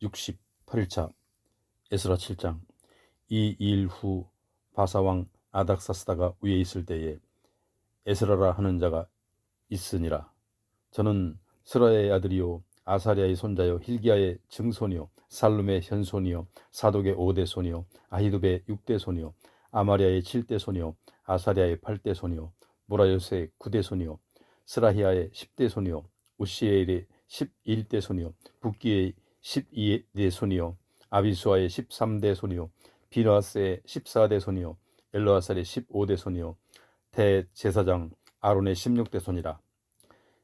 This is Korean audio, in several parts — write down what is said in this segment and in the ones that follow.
68일차 에스라 7장. 이 일 후 바사왕 아닥사스다가 위에 있을 때에 에스라라 하는 자가 있으니라. 저는 스라야의 아들이요 아사랴의 손자요 hil기야의 증손이요 살룸의 현손이요 사독의 5대 손이요 아히두베의 6대 손이요 아마랴의 7대 손이요 아사랴의 8대 손이요 모라요스의 9대 손이요 스라히야의 10대 손이요 우시엘의 11대 손이요 붓기의 12대 손이요 아비수아의 13대 손이요 비너아스의 14대 손이요 엘로아살의 15대 손이요 대제사장 아론의 16대 손이라.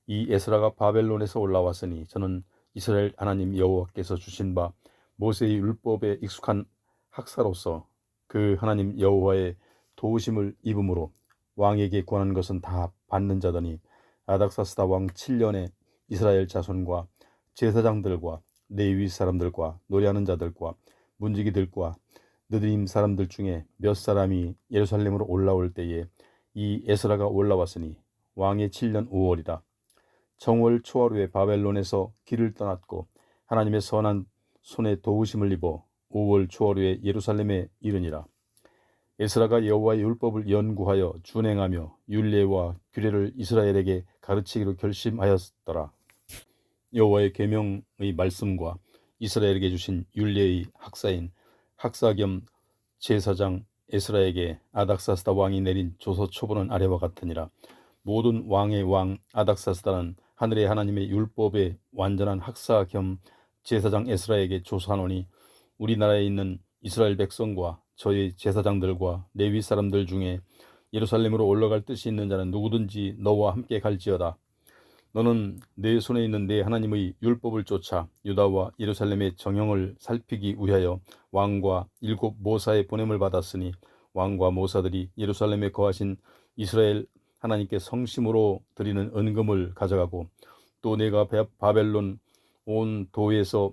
이 에스라가 바벨론에서 올라왔으니 저는 이스라엘 하나님 여호와께서 주신 바 모세의 율법에 익숙한 학사로서 그 하나님 여호와의 도우심을 입음으로 왕에게 권한 것은 다 받는 자더니 아닥사스다 왕 7년에 이스라엘 자손과 제사장들과 레위 사람들과 노래하는 자들과 문지기들과 느드림 사람들 중에 몇 사람이 예루살렘으로 올라올 때에 이 에스라가 올라왔으니 왕의 7년 5월이다. 정월 초하루에 바벨론에서 길을 떠났고 하나님의 선한 손에 도우심을 입어 5월 초하루에 예루살렘에 이르니라. 에스라가 여호와의 율법을 연구하여 준행하며 율례와 규례를 이스라엘에게 가르치기로 결심하였더라. 여호와의 계명의 말씀과 이스라엘에게 주신 율례의 학사인 학사 겸 제사장 에스라에게 아닥사스다 왕이 내린 조서 초본은 아래와 같으니라. 모든 왕의 왕 아닥사스다는 하늘의 하나님의 율법의 완전한 학사 겸 제사장 에스라에게 조사하노니 우리나라에 있는 이스라엘 백성과 저희 제사장들과 레위 사람들 중에 예루살렘으로 올라갈 뜻이 있는 자는 누구든지 너와 함께 갈지어다. 너는 내 손에 있는 내 하나님의 율법을 쫓아 유다와 예루살렘의 정형을 살피기 위하여 왕과 7 모사의 보냄을 받았으니 왕과 모사들이 예루살렘에 거하신 이스라엘 하나님께 성심으로 드리는 은금을 가져가고 또 내가 바벨론 온 도에서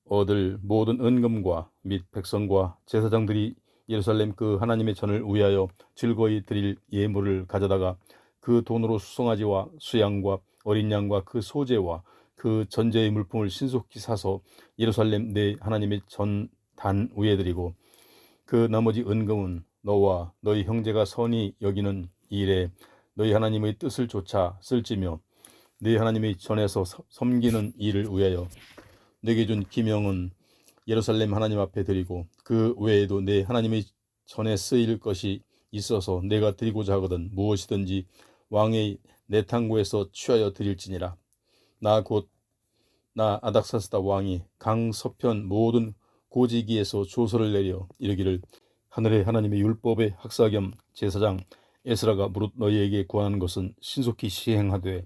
얻을 모든 은금과 및 백성과 제사장들이 예루살렘 그 하나님의 전을 위하여 즐거이 드릴 예물을 가져다가 그 돈으로 수송아지와 수양과 어린 양과 그 소재와 그 전제의 물품을 신속히 사서 예루살렘 내 하나님의 전단 위에 드리고 그 나머지 은금은 너와 너희 형제가 선히 여기는 일에 너희 하나님의 뜻을 좇아 쓸지며 네 하나님의 전에서 섬기는 일을 위하여 내게 준 기명은 예루살렘 하나님 앞에 드리고 그 외에도 내 하나님의 전에 쓰일 것이 있어서 내가 드리고자 하거든 무엇이든지 왕의 내 탕구에서 취하여 드릴지니라. 나 아닥사스다 왕이 강 서편 모든 고지기에서 조서를 내려 이르기를 하늘의 하나님의 율법의 학사 겸 제사장 에스라가 무릇 너희에게 구하는 것은 신속히 시행하되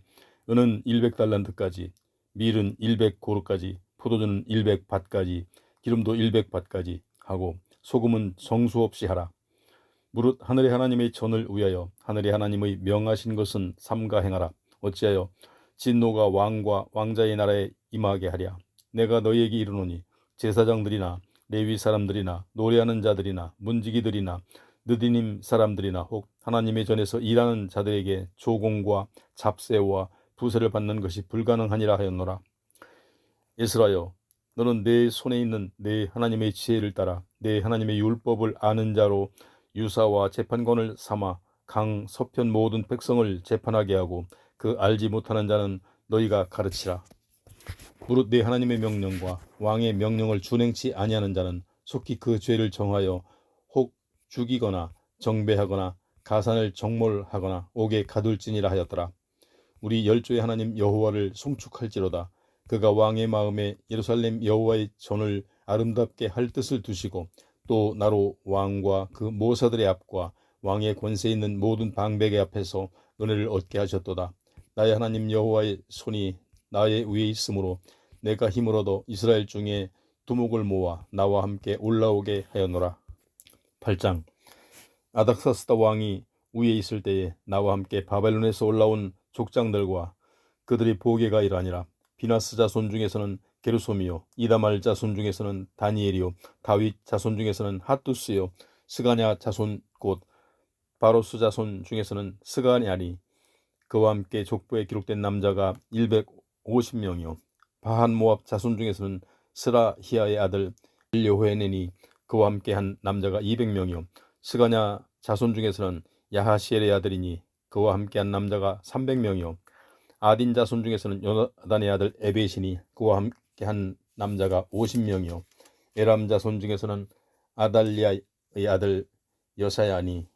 은은 100달란트까지 밀은 100고루까지 포도주는 100밭까지 기름도 100밭까지 하고 소금은 정수 없이 하라. 무릇 하늘의 하나님의 전을 위하여 하늘의 하나님의 명하신 것은 삼가 행하라. 어찌하여 진노가 왕과 왕자의 나라에 임하게 하랴. 내가 너희에게 이르노니 제사장들이나 레위 사람들이나 노래하는 자들이나 문지기들이나 느디님 사람들이나 혹 하나님의 전에서 일하는 자들에게 조공과 잡세와 부세를 받는 것이 불가능하니라 하였노라. 에스라여, 너는 내 손에 있는 내 하나님의 지혜를 따라 내 하나님의 율법을 아는 자로 유사와 재판관을 삼아 강 서편 모든 백성을 재판하게 하고 그 알지 못하는 자는 너희가 가르치라. 무릇 내 하나님의 명령과 왕의 명령을 준행치 아니하는 자는 속히 그 죄를 정하여 혹 죽이거나 정배하거나 가산을 정몰하거나 옥에 가둘지니라 하였더라. 우리 열조의 하나님 여호와를 송축할지로다. 그가 왕의 마음에 예루살렘 여호와의 전을 아름답게 할 뜻을 두시고 또 나로 왕과 그 모사들의 앞과 왕의 권세 있는 모든 방백의 앞에서 은혜를 얻게 하셨도다. 나의 하나님 여호와의 손이 나의 위에 있으므로 내가 힘을 얻어 이스라엘 중에 두목을 모아 나와 함께 올라오게 하였노라. 8장. 아닥사스다 왕이 위에 있을 때에 나와 함께 바벨론에서 올라온 족장들과 그들의 보게가 이러하니라. 비나스 자손 중에서는 게르솜이요 이다말 자손 중에서는 다니엘이요 다윗 자손 중에서는 핫두스요 스가냐 자손 곧 바로스 자손 중에서는 스가냐니 그와 함께 족보에 기록된 남자가 150명이요 바한 모압 자손 중에서는 스라히아의 아들 엘리호에넨이 그와 함께한 남자가 200명이요 스가냐 자손 중에서는 야하시엘의 아들이니 그와 함께한 남자가 300명이요 아딘 자손 중에서는 요나단의 아들 에벳이니 그와 함께한 남자가 50명이요 에람 자손 중에서는 아달리아의 아들 여사야니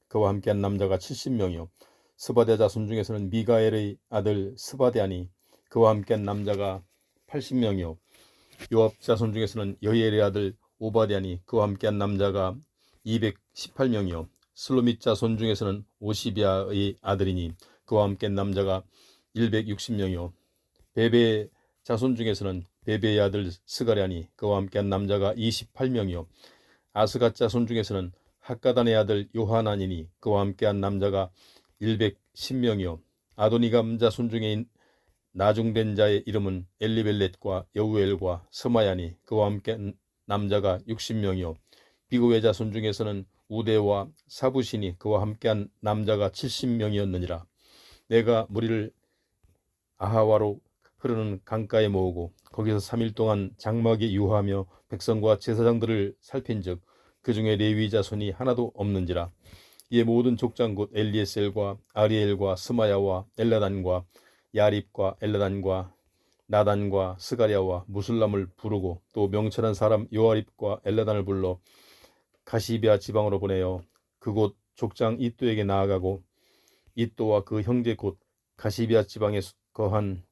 그와 함께한 남자가 70명이요 스바데 자손 중에서는 미가엘의 아들 스바데아니 그와 함께한 남자가 80명이요 요압 자손 중에서는 여히엘의 아들 오바댜니 그와 함께한 남자가 218명이요 슬로밋 자손 중에서는 오시비아의 아들이니 그와 함께한 남자가 160명이요 베베 자손 중에서는 베베의 아들 스가랴니 그와 함께한 남자가 28명이요 아스갓 자손 중에서는 학가단의 아들 요하나니니 그와 함께한 남자가 110명이요 아도니감 자손 중에 나중된 자의 이름은 엘리벨렛과 여우엘과 스마야니 그와 함께한 남자가 60명이요 비고의 자손 중에서는 우대와 사부시니 그와 함께한 남자가 70명이었느니라 내가 무리를 아하와로 흐르는 강가에 모으고 거기서 3일 동안 장막에 유하며 백성과 제사장들을 살핀즉 그 중에 레위 자손이 하나도 없는지라 이에 모든 족장 곧 엘리에셀과 아리엘과 스마야와 엘라단과 야립과 엘라단과 나단과 스가랴와 무술람을 부르고 또 명철한 사람 요아립과 엘라단을 불러 가시비아 지방으로 보내어 그곳 족장 이또에게 나아가고 이또와 그 형제 곧 가시비아 지방에 거한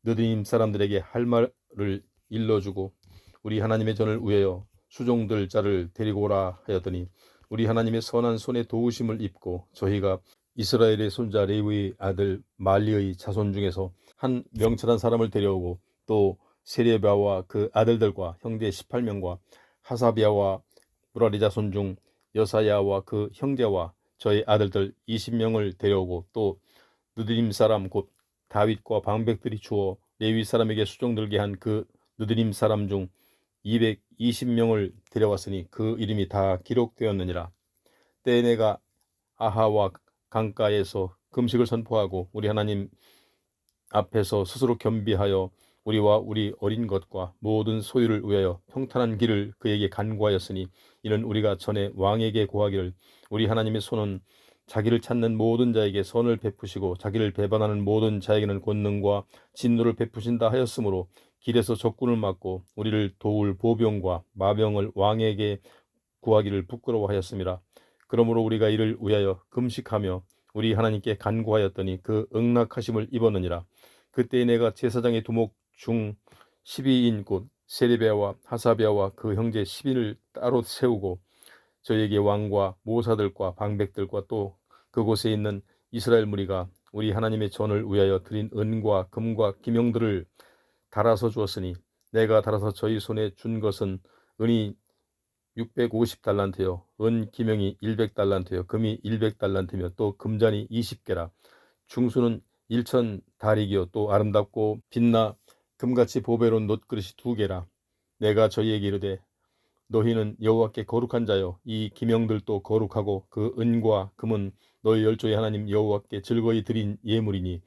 느드님 사람들에게 할 말을 일러주고 우리 하나님의 전을 위하여 수종들 자를 데리고 오라 하였더니 우리 하나님의 선한 손에 도우심을 입고 저희가 이스라엘의 손자 레위의 아들 말리의 자손 중에서 한 명철한 사람을 데려오고 또 세레비아와 그 아들들과 형제 18명과 하사비아와 무라리 자손 중 여사야와 그 형제와 저희 아들들 20명을 데려오고 또 느드림 사람 곧 다윗과 방백들이 주어 레위 사람에게 수종들게 한 그 느드림 사람 중 220명을 데려왔으니 그 이름이 다 기록되었느니라. 때에 내가 아하와 강가에서 금식을 선포하고 우리 하나님 앞에서 스스로 겸비하여 우리와 우리 어린 것과 모든 소유를 위하여 평탄한 길을 그에게 간구하였으니 이는 우리가 전에 왕에게 고하기를 우리 하나님의 손은 자기를 찾는 모든 자에게 선을 베푸시고 자기를 배반하는 모든 자에게는 권능과 진노를 베푸신다 하였으므로 길에서 적군을 막고 우리를 도울 보병과 마병을 왕에게 구하기를 부끄러워하였습니다. 그러므로 우리가 이를 위하여 금식하며 우리 하나님께 간구하였더니 그 응낙하심을 입었느니라. 그때 내가 제사장의 두목 중 12인 곧 세레비아와 하사비아와 그 형제 10인을 따로 세우고 저에게 왕과 모사들과 방백들과 또 그곳에 있는 이스라엘 무리가 우리 하나님의 전을 위하여 드린 은과 금과 기명들을 달아서 주었으니 내가 달아서 저희 손에 준 것은 은이 650달란트요 은 기명이 100달란트요 금이 100달란트며 또 금잔이 20개라 중수는 1000다릭이요 또 아름답고 빛나 금같이 보배로운 놋그릇이 2개라 내가 저희에게 이르되 너희는 여호와께 거룩한 자여 이 기명들도 거룩하고 그 은과 금은 너희 열조의 하나님 여호와께 즐거이 드린 예물이니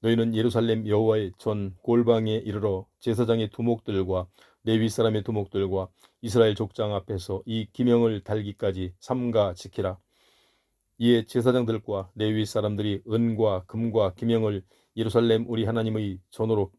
너희는 예루살렘 여호와의 전 골방에 이르러 제사장의 두목들과 레위 사람의 두목들과 이스라엘 족장 앞에서 이 기명을 달기까지 삼가 지키라. 이에 제사장들과 레위 사람들이 은과 금과 기명을 예루살렘 우리 하나님의 전으로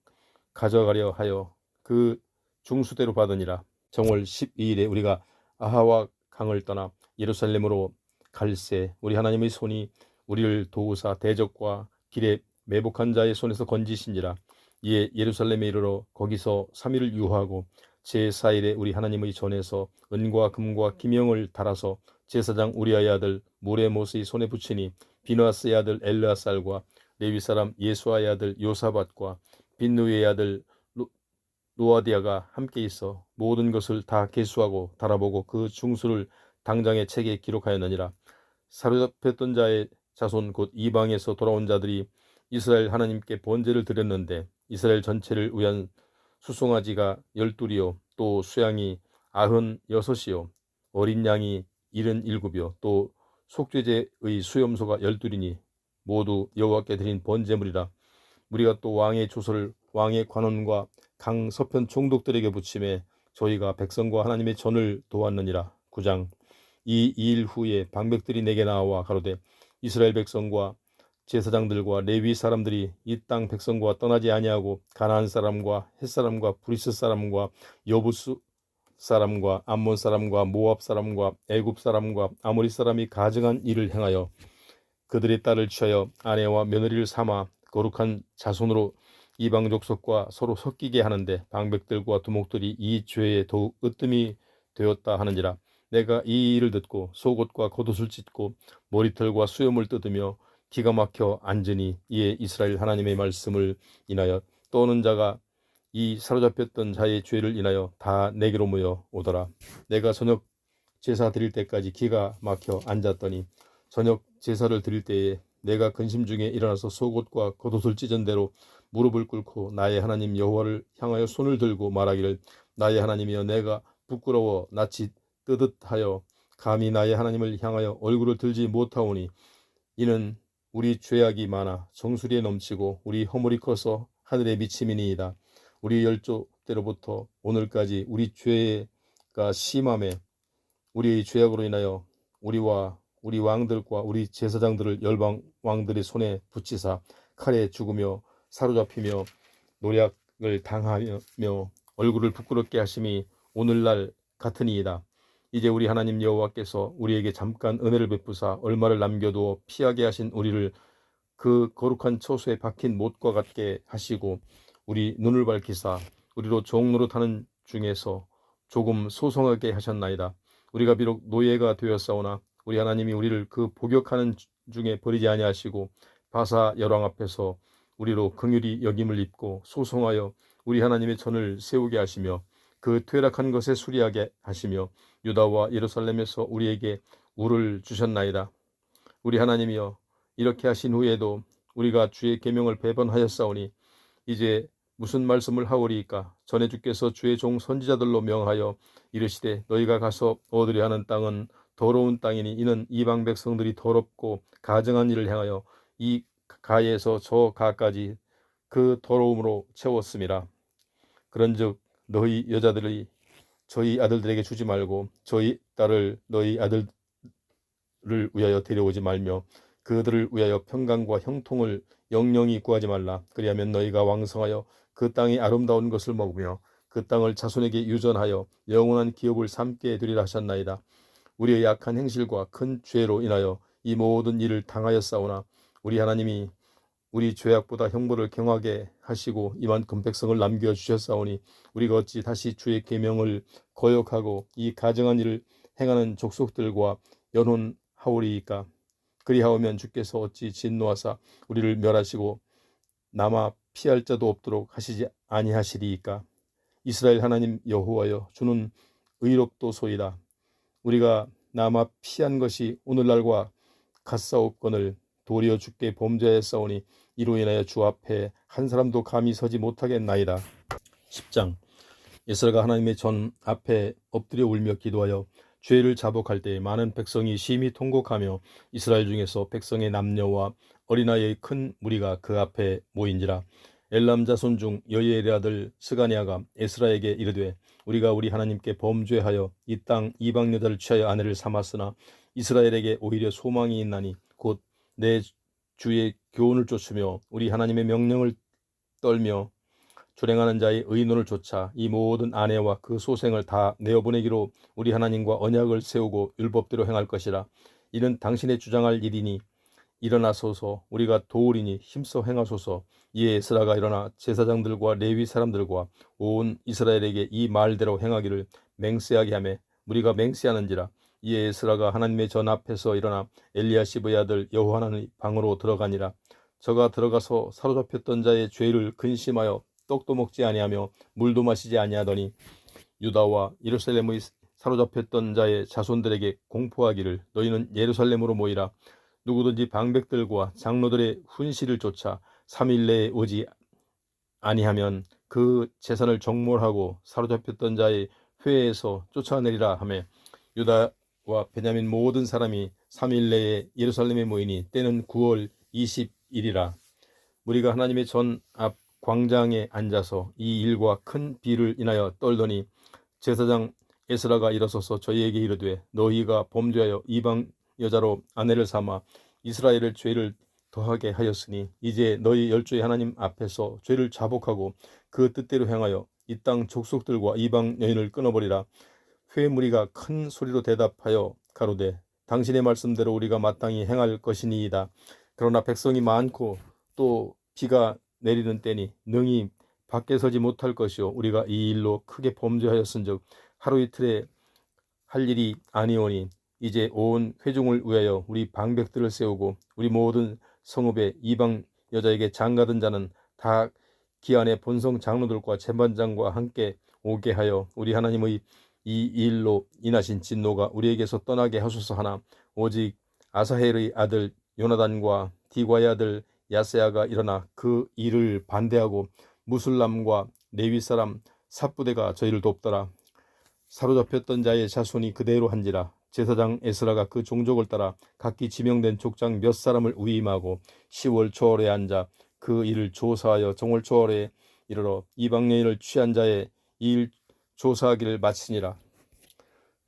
가져가려 하여 그 중수대로 받으니라. 정월 12일에 우리가 아하와 강을 떠나 예루살렘으로 갈새 우리 하나님의 손이 우리를 도우사 대적과 길에 매복한 자의 손에서 건지신지라. 이에 예루살렘에 이르러 거기서 3일을 유하고 제4일에 우리 하나님의 전에서 은과 금과 기명을 달아서 제사장 우리아의 아들 무레모스의 손에 붙이니 비누아스의 아들 엘르아살과 레위 사람 예수아의 아들 요사밧과 빈누이의 아들 노아디아가 함께 있어 모든 것을 다 계수하고 달아보고 그 중수를 당장의 책에 기록하였느니라. 사로잡혔던 자의 자손 곧 이방에서 돌아온 자들이 이스라엘 하나님께 번제를 드렸는데 이스라엘 전체를 위한 수송아지가 12이요 또 수양이 96이요 어린 양이 77이요 또 속죄제의 수염소가 12이니 모두 여호와께 드린 번제물이라. 우리가 또 왕의 조서를 왕의 관원과 강 서편 총독들에게 붙임에 저희가 백성과 하나님의 전을 도왔느니라. 9장. 이 일 후에 방백들이 내게 나와 가로되 이스라엘 백성과 제사장들과 레위 사람들이 이 땅 백성과 떠나지 아니하고 가나안 사람과 헷 사람과 브리스 사람과 여부스 사람과 암몬 사람과 모압 사람과 애굽 사람과 아모리 사람이 가증한 일을 행하여 그들의 딸을 취하여 아내와 며느리를 삼아 거룩한 자손으로 이방 족속과 서로 섞이게 하는데 방백들과 두목들이 이 죄에 더욱 으뜸이 되었다 하느니라. 내가 이 일을 듣고 속옷과 겉옷을 찢고 머리털과 수염을 뜯으며 기가 막혀 앉으니 이에 이스라엘 하나님의 말씀을 인하여 떠오는 자가 이 사로잡혔던 자의 죄를 인하여 다 내게로 모여 오더라. 내가 저녁 제사 드릴 때까지 기가 막혀 앉았더니 저녁 제사를 드릴 때에 내가 근심 중에 일어나서 속옷과 겉옷을 찢은 대로 무릎을 꿇고 나의 하나님 여호와를 향하여 손을 들고 말하기를 나의 하나님이여 내가 부끄러워 낯이 뜨듯하여 감히 나의 하나님을 향하여 얼굴을 들지 못하오니 이는 우리 죄악이 많아 정수리에 넘치고 우리 허물이 커서 하늘에 미침이니이다. 우리 열조 때로부터 오늘까지 우리 죄가 심함에 우리의 죄악으로 인하여 우리와 우리 왕들과 우리 제사장들을 열방 왕들의 손에 붙이사 칼에 죽으며 사로잡히며 노략을 당하며 얼굴을 부끄럽게 하심이 오늘날 같으니이다. 이제 우리 하나님 여호와께서 우리에게 잠깐 은혜를 베푸사 얼마를 남겨두어 피하게 하신 우리를 그 거룩한 처소에 박힌 못과 같게 하시고 우리 눈을 밝히사 우리로 종노릇하는 중에서 조금 소송하게 하셨나이다. 우리가 비록 노예가 되었사오나 우리 하나님이 우리를 그 복역하는 중에 버리지 아니하시고 바사 열왕 앞에서 우리로 긍휼히 여김을 입고 소송하여 우리 하나님의 전을 세우게 하시며 그 퇴락한 것에 수리하게 하시며 유다와 예루살렘에서 우리에게 우를 주셨나이다. 우리 하나님이여 이렇게 하신 후에도 우리가 주의 계명을 배반하였사오니 이제 무슨 말씀을 하오리이까. 전에 주께서 주의 종 선지자들로 명하여 이르시되 너희가 가서 얻으려 하는 땅은 더러운 땅이니 이는 이방 백성들이 더럽고 가증한 일을 행하여 이 가에서 저 가까지 그 더러움으로 채웠음이라. 그런즉 너희 여자들이 저희 아들들에게 주지 말고 저희 딸을 너희 아들을 위하여 데려오지 말며 그들을 위하여 평강과 형통을 영영히 구하지 말라. 그리하면 너희가 왕성하여 그 땅이 아름다운 것을 먹으며 그 땅을 자손에게 유전하여 영원한 기업을 삼게 해두리라 하셨나이다. 우리의 약한 행실과 큰 죄로 인하여 이 모든 일을 당하였사오나 우리 하나님이 우리 죄악보다 형벌을 경하게 하시고 이만큼 백성을 남겨주셨사오니 우리가 어찌 다시 주의 계명을 거역하고 이 가증한 일을 행하는 족속들과 연혼하오리이까. 그리하오면 주께서 어찌 진노하사 우리를 멸하시고 남아 피할 자도 없도록 하시지 아니하시리이까. 이스라엘 하나님 여호와여 주는 의롭도소이다. 우리가 남아 피한 것이 오늘날과 같사옵거늘 도리어 주께 범죄하였사오니 이로 인하여 주 앞에 한 사람도 감히 서지 못하겠나이다. 10장. 에스라가 하나님의 전 앞에 엎드려 울며 기도하여 죄를 자복할 때 많은 백성이 심히 통곡하며 이스라엘 중에서 백성의 남녀와 어린아이의 큰 무리가 그 앞에 모인지라. 엘람 자손 중 여이엘의 아들 스가냐가 에스라에게 이르되 우리가 우리 하나님께 범죄하여 이 땅 이방 여자를 취하여 아내를 삼았으나 이스라엘에게 오히려 소망이 있나니 곧 내 주의 교훈을 쫓으며 우리 하나님의 명령을 떨며 출행하는 자의 의논을 좇아 이 모든 아내와 그 소생을 다 내어보내기로 우리 하나님과 언약을 세우고 율법대로 행할 것이라. 이는 당신의 주장할 일이니 일어나소서. 우리가 도우리니 힘써 행하소서. 이에 에스라가 일어나 제사장들과 레위 사람들과 온 이스라엘에게 이 말대로 행하기를 맹세하게 하며 무리가 맹세하는지라. 이에 에스라가 하나님의 전 앞에서 일어나 엘리야시브의 아들 여호하나의 방으로 들어가니라. 저가 들어가서 사로잡혔던 자의 죄를 근심하여 떡도 먹지 아니하며 물도 마시지 아니하더니 유다와 예루살렘의 사로잡혔던 자의 자손들에게 공포하기를 너희는 예루살렘으로 모이라. 누구든지 방백들과 장로들의 훈시를 쫓아 3일 내에 오지 아니하면 그 재산을 정몰하고 사로잡혔던 자의 회에서 쫓아내리라 하며 유다와 베냐민 모든 사람이 3일 내에 예루살렘에 모이니 때는 9월 20일이라. 우리가 하나님의 전 앞 광장에 앉아서 이 일과 큰 비를 인하여 떨더니 제사장 에스라가 일어서서 저희에게 이르되 너희가 범죄하여 이방 여자로 아내를 삼아 이스라엘의 죄를 더하게 하였으니 이제 너희 열조의 하나님 앞에서 죄를 자복하고 그 뜻대로 행하여 이 땅 족속들과 이방 여인을 끊어버리라. 회무리가 큰 소리로 대답하여 가로되 당신의 말씀대로 우리가 마땅히 행할 것이니이다. 그러나 백성이 많고 또 비가 내리는 때니 능히 밖에 서지 못할 것이요 우리가 이 일로 크게 범죄하였은즉 하루 이틀에 할 일이 아니오니 이제 온 회중을 위하여 우리 방백들을 세우고 우리 모든 성읍의 이방 여자에게 장가든 자는 다 기안의 본성 장로들과 재반장과 함께 오게 하여 우리 하나님의 이 일로 인하신 진노가 우리에게서 떠나게 하소서 하나 오직 아사헬의 아들 요나단과 디과의 아들 야세아가 일어나 그 일을 반대하고 무술람과 레위 사람 삽부대가 저희를 돕더라. 사로잡혔던 자의 자손이 그대로 한지라. 제사장 에스라가 그 종족을 따라 각기 지명된 족장 몇 사람을 위임하고 10월 초월에 앉아 그 일을 조사하여 정월 초월에 이르러 이방 여인을 취한 자의 일 조사하기를 마치니라.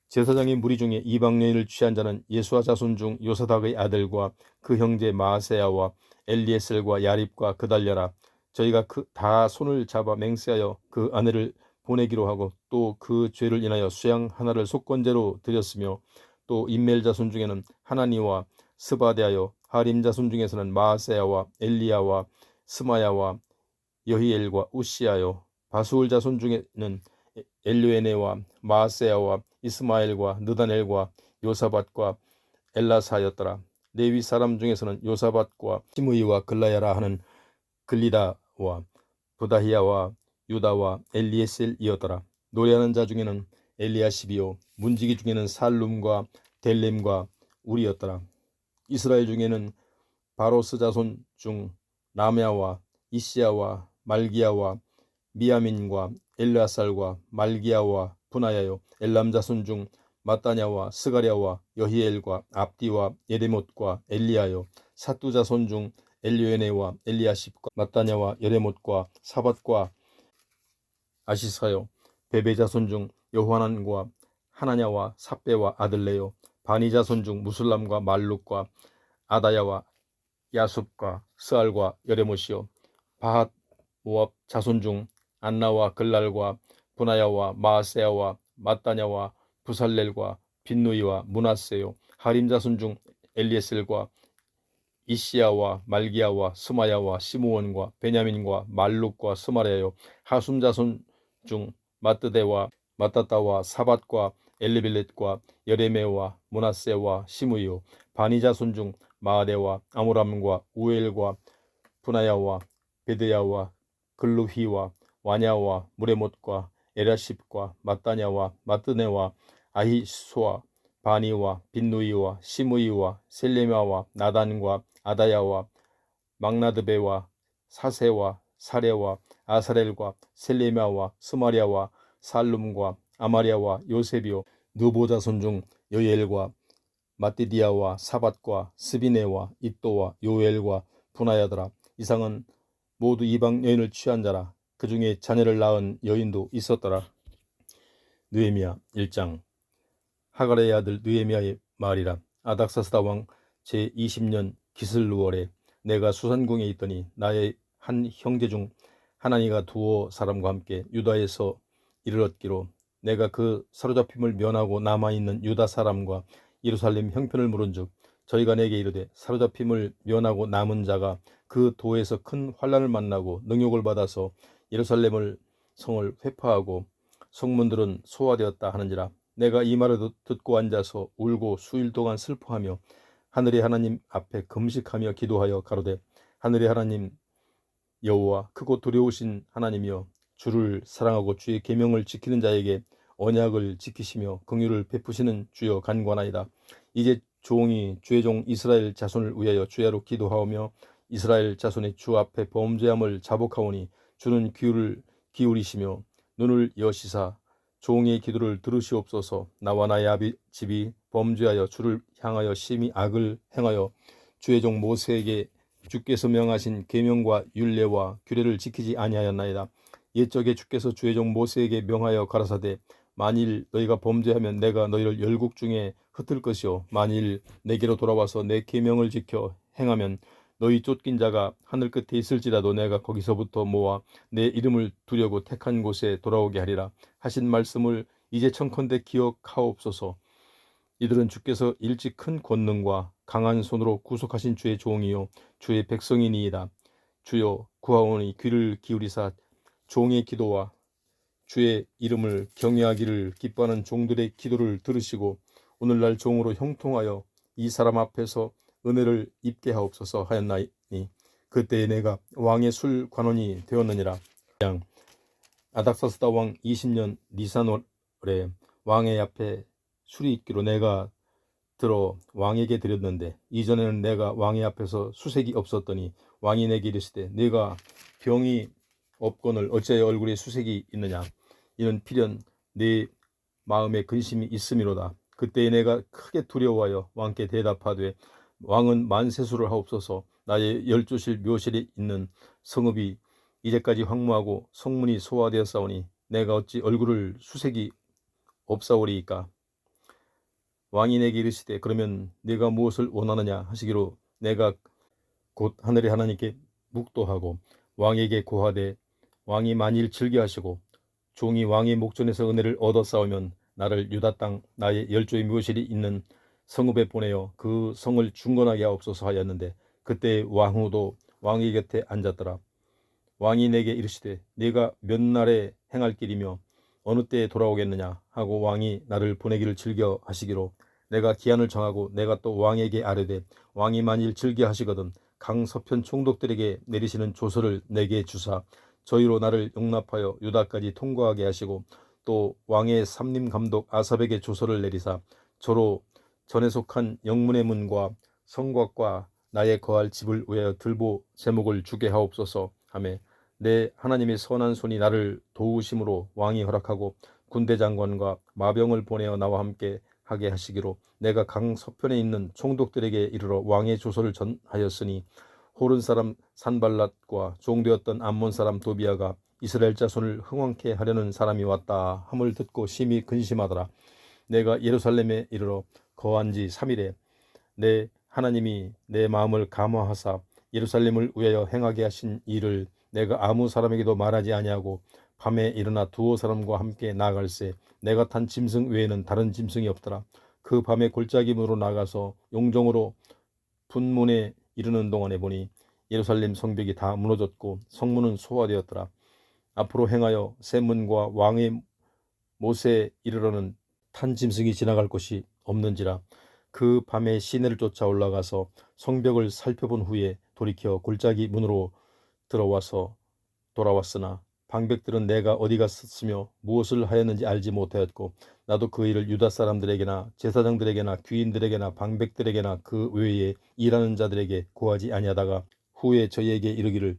제사장의 무리 중에 이방 여인을 취한 자는 예수와 자손 중 요사닥의 아들과 그 형제 마세야와 엘리에셀과 야립과 그달랴라. 저희가 다 손을 잡아 맹세하여 그 아내를 보내기로 하고 또 그 죄를 인하여 수양 하나를 속건제로 드렸으며 또 인멜 자손 중에는 하나니와 스바데하여 하림 자손 중에서는 마세야와 엘리야와 스마야와 여히엘과 우시야요 바수울 자손 중에는 엘료에네와 마세야와 이스마엘과 느다넬과 요사밧과 엘라사였더라. 레위 사람 중에서는 요사밧과 시므이와 글라야라 하는 글리다와 부다히야와 유다와 엘리에셀이었더라. 노래하는 자 중에는 엘리야십이요 문지기 중에는 살룸과 델렘과 우리였더라. 이스라엘 중에는 바로스 자손 중 라메아와 이시야와 말기야와 미야민과 엘르아살과 말기야와 분하야요 엘람 자손 중 마따냐와 스가랴와 여히엘과 압디와 예레못과 엘리야요 사뚜 자손 중 엘리오에네와 엘리야십과 마따냐와 예레못과 사밧과 아시사요 베베 자손 중 여호하난과 하나냐와 삽베와 아들레요 바니 자손 중 무술람과 말룩과 아다야와 야숲과 스알과 여레못이요 바핫 모압 자손 중 안나와 글랄과 분하야와 마세야와 마따냐와 부살렐과 빈누이와 문하세요 하림 자손 중 엘리에셀과 이시야와 말기야와 스마야와 시므온과 베냐민과 말룩과 스마랴요 하숨 자손 중 마뜨데와 마따따와 사밧과 엘리빌렛과 여레메와 문하세와 시므이요 바니 자손 중 마아데와 아므람과 우엘과 분하야와 베드야와 글루히와 와냐와 무레못과 에라십과 마따냐와 마뜨네와 아히수와 바니와 빈누이와 시므이와 셀레마와 나단과 아다야와 막나드베와 사세와 사레와 아사렐과 셀레마와 스마랴와 살룸과 아마랴와 요셉이요 느보 자손 중 여엘과 마띠디아와 사밧과 스비네와 이또와 요엘과 분하야더라. 이상은 모두 이방 여인을 취한 자라. 그 중에 자녀를 낳은 여인도 있었더라. 느헤미야 1장. 하갈의 아들 느헤미야의 말이라. 아닥사스다 왕 제20년 기슬루월에 내가 수산궁에 있더니 나의 한 형제 중 하나니가 두어 사람과 함께 유다에서 이르렀기로 내가 그 사로잡힘을 면하고 남아있는 유다 사람과 예루살렘 형편을 물은즉 저희가 내게 이르되 사로잡힘을 면하고 남은 자가 그 도에서 큰 환난을 만나고 능욕을 받아서 예루살렘을 성을 회파하고 성문들은 소화되었다 하는지라. 내가 이 말을 듣고 앉아서 울고 수일 동안 슬퍼하며 하늘의 하나님 앞에 금식하며 기도하여 가로되 하늘의 하나님 여호와 크고 두려우신 하나님이여 주를 사랑하고 주의 계명을 지키는 자에게 언약을 지키시며 긍휼을 베푸시는 주여 간구하나이다. 이제 종이 주의 종 이스라엘 자손을 위하여 주야로 기도하오며 이스라엘 자손의 주 앞에 범죄함을 자복하오니 주는 귀를 기울이시며 눈을 여시사 종의 기도를 들으시옵소서. 나와 나의 집이 범죄하여 주를 향하여 심히 악을 행하여 주의 종 모세에게 주께서 명하신 계명과 율례와 규례를 지키지 아니하였나이다. 옛적에 주께서 주의 종 모세에게 명하여 가라사대 만일 너희가 범죄하면 내가 너희를 열국 중에 흩을 것이요 만일 내게로 돌아와서 내 계명을 지켜 행하면 너희 쫓긴 자가 하늘 끝에 있을지라도 내가 거기서부터 모아 내 이름을 두려고 택한 곳에 돌아오게 하리라 하신 말씀을 이제 청컨대 기억하옵소서. 이들은 주께서 일찍 큰 권능과 강한 손으로 구속하신 주의 종이요 주의 백성이니이다. 주여 구하오니 귀를 기울이사 종의 기도와 주의 이름을 경외하기를 기뻐하는 종들의 기도를 들으시고 오늘날 종으로 형통하여 이 사람 앞에서 은혜를 입게 하옵소서 하였나니 그때에 내가 왕의 술 관원이 되었느니라. 아닥사스다 왕 20년 니산월에 왕의 앞에 술이 있기로 내가 들어 왕에게 드렸는데 이전에는 내가 왕의 앞에서 수색이 없었더니 왕이 내게 이르시되 네가 병이 없거늘 어찌하여 얼굴에 수색이 있느냐. 이는 필연 네 마음에 근심이 있음이로다. 그때에 내가 크게 두려워하여 왕께 대답하되 왕은 만세수를 하옵소서. 나의 열조실 묘실에 있는 성읍이 이제까지 황무하고 성문이 소화되었사오니 내가 어찌 얼굴을 수색이 없사오리이까. 왕이 내게 이르시되 그러면 네가 무엇을 원하느냐 하시기로 내가 곧 하늘의 하나님께 묵도하고 왕에게 고하되 왕이 만일 즐겨하시고 종이 왕의 목전에서 은혜를 얻어 싸우면 나를 유다 땅 나의 열조의 묘실이 있는 성읍에 보내어 그 성을 중건하게 하옵소서 하였는데 그때 왕후도 왕의 곁에 앉았더라. 왕이 내게 이르시되 네가 몇 날에 행할 길이며 어느 때에 돌아오겠느냐 하고 왕이 나를 보내기를 즐겨 하시기로 내가 기한을 정하고 내가 또 왕에게 아뢰되 왕이 만일 즐겨 하시거든 강서편 총독들에게 내리시는 조서를 내게 주사 저희로 나를 용납하여 유다까지 통과하게 하시고 또 왕의 삼림 감독 아삽에게 조서를 내리사 저로 전에 속한 영문의 문과 성곽과 나의 거할 집을 위하여 들보 제목을 주게 하옵소서 하며 내 하나님의 선한 손이 나를 도우심으로 왕이 허락하고 군대 장관과 마병을 보내어 나와 함께 하게 하시기로 내가 강 서편에 있는 총독들에게 이르러 왕의 조서를 전하였으니 호른 사람 산발랏과 종되었던 암몬 사람 도비아가 이스라엘 자손을 흥왕케 하려는 사람이 왔다 함을 듣고 심히 근심하더라. 내가 예루살렘에 이르러 거한 지 3일에 내 하나님이 내 마음을 감화하사 예루살렘을 위하여 행하게 하신 일을 내가 아무 사람에게도 말하지 아니하고 밤에 일어나 두어 사람과 함께 나아갈새 내가 탄 짐승 외에는 다른 짐승이 없더라. 그 밤에 골짜기 문으로 나가서 용정으로 분문에 이르는 동안에 보니 예루살렘 성벽이 다 무너졌고 성문은 소화되었더라. 앞으로 행하여 새 문과 왕의 못에 이르러는 탄 짐승이 지나갈 곳이 없는지라. 그 밤에 시내를 쫓아 올라가서 성벽을 살펴본 후에 돌이켜 골짜기 문으로 들어와서 돌아왔으나 방백들은 내가 어디 갔으며 무엇을 하였는지 알지 못하였고 나도 그 일을 유다 사람들에게나 제사장들에게나 귀인들에게나 방백들에게나 그 외에 일하는 자들에게 고하지 아니하다가 후에 저희에게 이르기를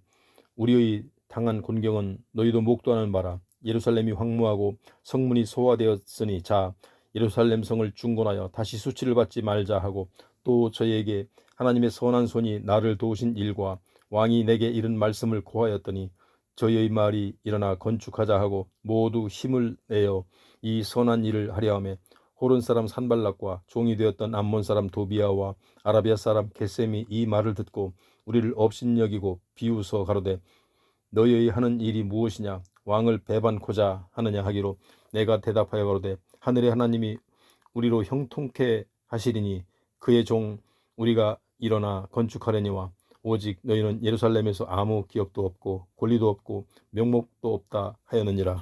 우리의 당한 곤경은 너희도 목도하는 바라. 예루살렘이 황무하고 성문이 소화되었으니 자 예루살렘 성을 중건하여 다시 수치를 받지 말자 하고 또 저희에게 하나님의 선한 손이 나를 도우신 일과 왕이 내게 이른 말씀을 고하였더니 저희의 말이 일어나 건축하자 하고 모두 힘을 내어 이 선한 일을 하려 하며 호른 사람 산발락과 종이 되었던 암몬 사람 도비아와 아라비아 사람 게셈이 이 말을 듣고 우리를 업신여기고 비웃어 가로되 너희의 하는 일이 무엇이냐 왕을 배반코자 하느냐 하기로 내가 대답하여 가로되 하늘의 하나님이 우리로 형통케 하시리니 그의 종 우리가 일어나 건축하려니와 오직 너희는 예루살렘에서 아무 기업도 없고 권리도 없고 명목도 없다 하였느니라.